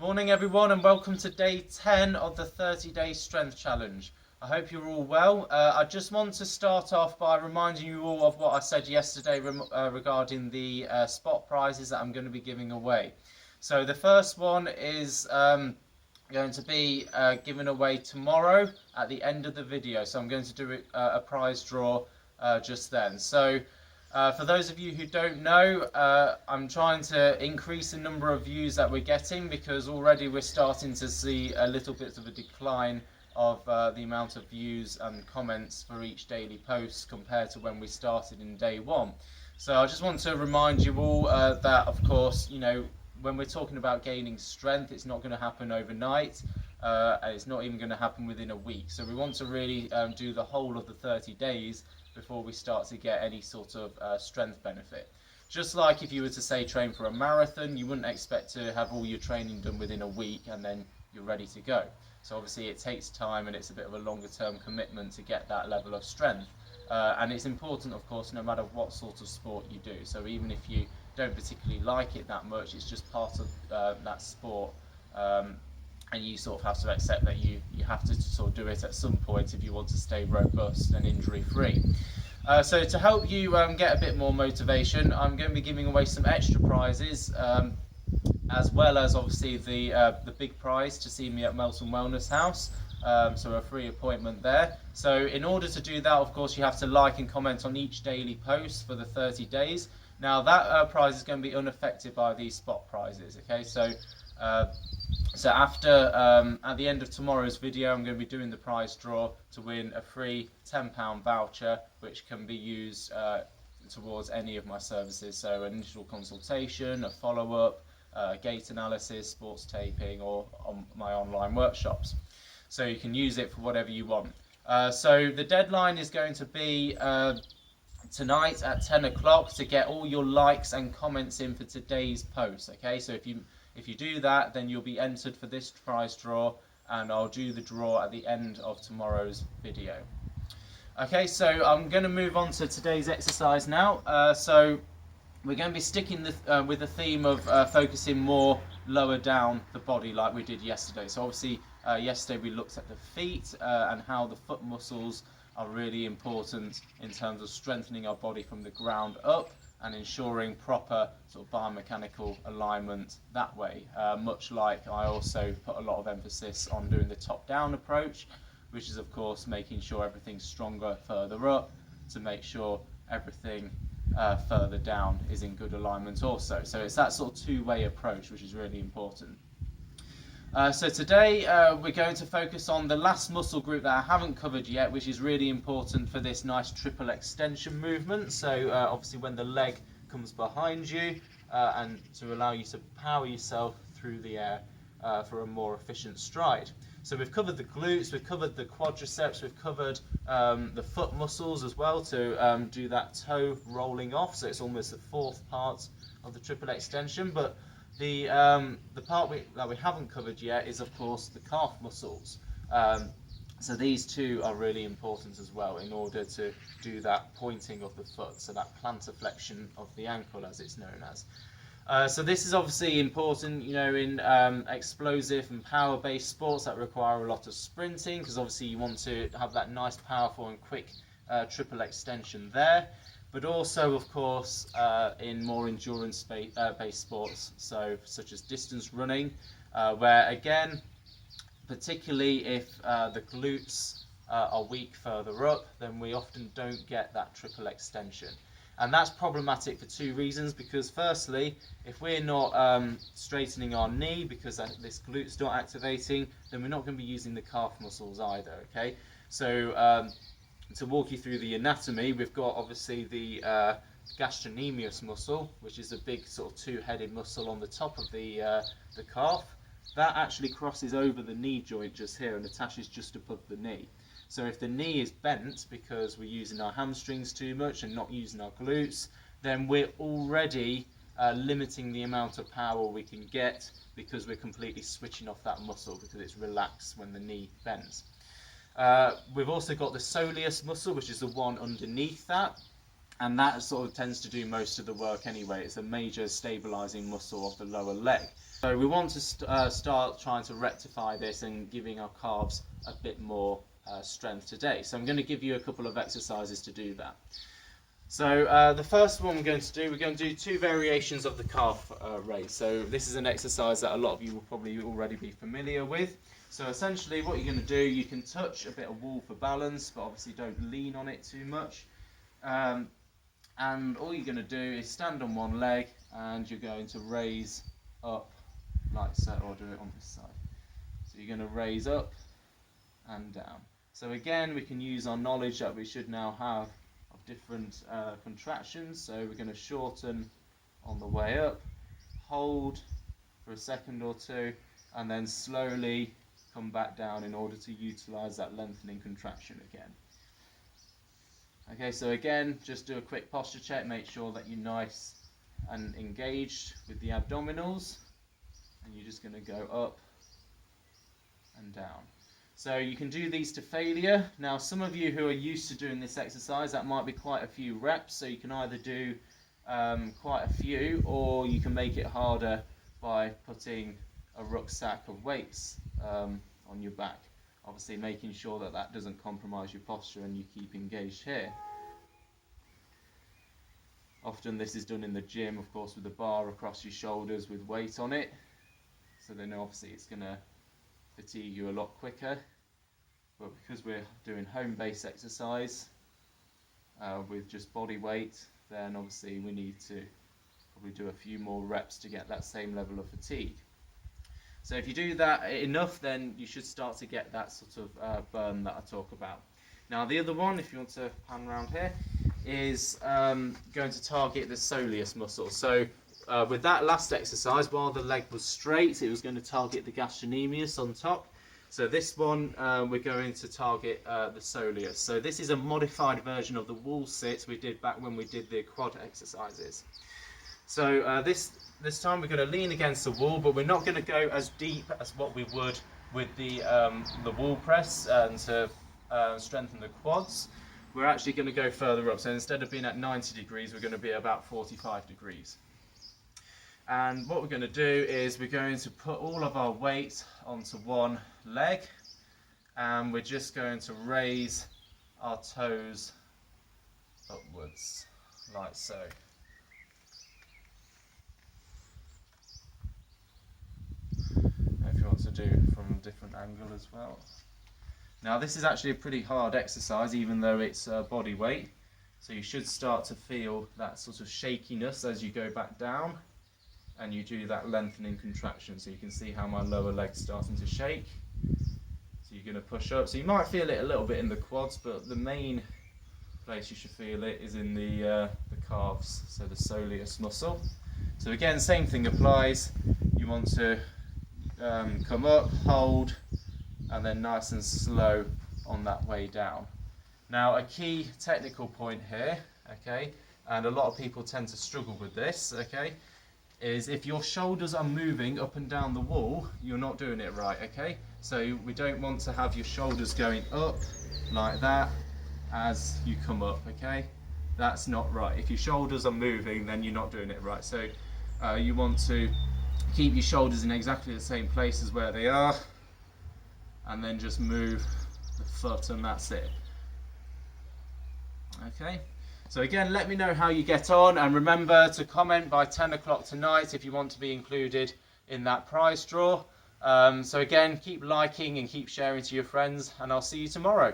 Morning everyone and welcome to day 10 of the 30-day strength challenge. I hope you're all well. I just want to start off by reminding you all of what I said yesterday regarding the spot prizes that I'm going to be giving away. So the first one is going to be given away tomorrow at the end of the video. So I'm going to do a prize draw just then. So for those of you who don't know, I'm trying to increase the number of views that we're getting because already we're starting to see a little bit of a decline of the amount of views and comments for each daily post compared to when we started in day one. So I just want to remind you all that, of course, you know, when we're talking about gaining strength, it's not going to happen overnight, and it's not even going to happen within a week. So we want to really do the whole of the 30 days before we start to get any sort of strength benefit. Just like if you were to say train for a marathon, you wouldn't expect to have all your training done within a week and then you're ready to go. So obviously it takes time and it's a bit of a longer term commitment to get that level of strength. And it's important, of course, no matter what sort of sport you do. So even if you don't particularly like it that much, it's just part of that sport. And you sort of have to accept that you have to sort of do it at some point if you want to stay robust and injury free. So to help you get a bit more motivation, I'm going to be giving away some extra prizes, as well as obviously the big prize to see me at Melton Wellness House. So a free appointment there. So in order to do that, of course, you have to like and comment on each daily post for the 30 days. Now that prize is going to be unaffected by these spot prizes. Okay, so after at the end of tomorrow's video, I'm going to be doing the prize draw to win a free £10 voucher, which can be used towards any of my services. So an initial consultation, a follow-up, gait analysis, sports taping, or on my online workshops. So you can use it for whatever you want. So the deadline is going to be tonight at 10 o'clock to get all your likes and comments in for today's post. Okay, so if you do that, then you'll be entered for this prize draw, and I'll do the draw at the end of tomorrow's video. Okay, so I'm going to move on to today's exercise now. So we're going to be sticking with the theme of focusing more lower down the body like we did yesterday. So obviously yesterday we looked at the feet and how the foot muscles are really important in terms of strengthening our body from the ground up and ensuring proper sort of biomechanical alignment that way. Much like I also put a lot of emphasis on doing the top-down approach, which is of course making sure everything's stronger further up to make sure everything further down is in good alignment also. So it's that sort of two-way approach which is really important. So today we're going to focus on the last muscle group that I haven't covered yet, which is really important for this nice triple extension movement. So obviously when the leg comes behind you and to allow you to power yourself through the air for a more efficient stride. So we've covered the glutes, we've covered the quadriceps, we've covered the foot muscles as well to do that toe rolling off. So it's almost the fourth part of the triple extension. But the part that we haven't covered yet is, of course, the calf muscles. So these two are really important as well in order to do that pointing of the foot, so that plantar flexion of the ankle, as it's known as. So this is obviously important, you know, in explosive and power-based sports that require a lot of sprinting, because obviously you want to have that nice, powerful and quick triple extension there. But also, of course, in more endurance-based sports, so such as distance running, where again, particularly if the glutes are weak further up, then we often don't get that triple extension. And that's problematic for two reasons, because firstly, if we're not straightening our knee because this glute's not activating, then we're not going to be using the calf muscles either, okay? So to walk you through the anatomy, we've got obviously the gastrocnemius muscle, which is a big sort of two-headed muscle on the top of the calf. That actually crosses over the knee joint just here and attaches just above the knee. So if the knee is bent because we're using our hamstrings too much and not using our glutes, then we're already limiting the amount of power we can get because we're completely switching off that muscle because it's relaxed when the knee bends. We've also got the soleus muscle, which is the one underneath that, and that sort of tends to do most of the work anyway. It's a major stabilizing muscle of the lower leg. So we want to start trying to rectify this and giving our calves a bit more strength today. So I'm going to give you a couple of exercises to do that. So the first one we're going to do 2 variations of the calf raise. So this is an exercise that a lot of you will probably already be familiar with. So essentially what you're going to do, you can touch a bit of wall for balance, but obviously don't lean on it too much. And all you're going to do is stand on one leg, and you're going to raise up like so, or do it on this side. So you're going to raise up and down. So again, we can use our knowledge that we should now have of different contractions. So we're going to shorten on the way up, hold for a second or two, and then slowly come back down in order to utilize that lengthening contraction again. Okay, so again, just do a quick posture check, make sure that you're nice and engaged with the abdominals, and you're just going to go up and down. So you can do these to failure. Now some of you who are used to doing this exercise, that might be quite a few reps, so you can either do quite a few, or you can make it harder by putting a rucksack of weights on your back. Obviously making sure that that doesn't compromise your posture and you keep engaged here. Often this is done in the gym, of course, with a bar across your shoulders with weight on it. So then obviously it's going to fatigue you a lot quicker. But because we're doing home-based exercise with just body weight, then obviously we need to probably do a few more reps to get that same level of fatigue. So if you do that enough, then you should start to get that sort of burn that I talk about. Now the other one, if you want to pan around here, is going to target the soleus muscle. So with that last exercise, while the leg was straight, it was going to target the gastrocnemius on top. So this one, we're going to target the soleus. So this is a modified version of the wall sit we did back when we did the quad exercises. So this time we're going to lean against the wall, but we're not going to go as deep as what we would with the wall press and to strengthen the quads. We're actually going to go further up. So instead of being at 90 degrees, we're going to be about 45 degrees. And what we're going to do is we're going to put all of our weight onto one leg, and we're just going to raise our toes upwards, like so. If you want to do from a different angle as well. Now this is actually a pretty hard exercise, even though it's body weight. So you should start to feel that sort of shakiness as you go back down and you do that lengthening contraction. So you can see how my lower leg's starting to shake. So you're going to push up. So you might feel it a little bit in the quads, but the main place you should feel it is in the calves, so the soleus muscle. So again, same thing applies. You want to come up, hold, and then nice and slow on that way down. Now a key technical point here, okay, and a lot of people tend to struggle with this, okay, is if your shoulders are moving up and down the wall, you're not doing it right, okay? So we don't want to have your shoulders going up like that as you come up, okay? That's not right. If your shoulders are moving, then you're not doing it right. So you want to keep your shoulders in exactly the same place as where they are, and then just move the foot, and that's it. Okay, so again, let me know how you get on, and remember to comment by 10 o'clock tonight if you want to be included in that prize draw. So again, keep liking and keep sharing to your friends, and I'll see you tomorrow.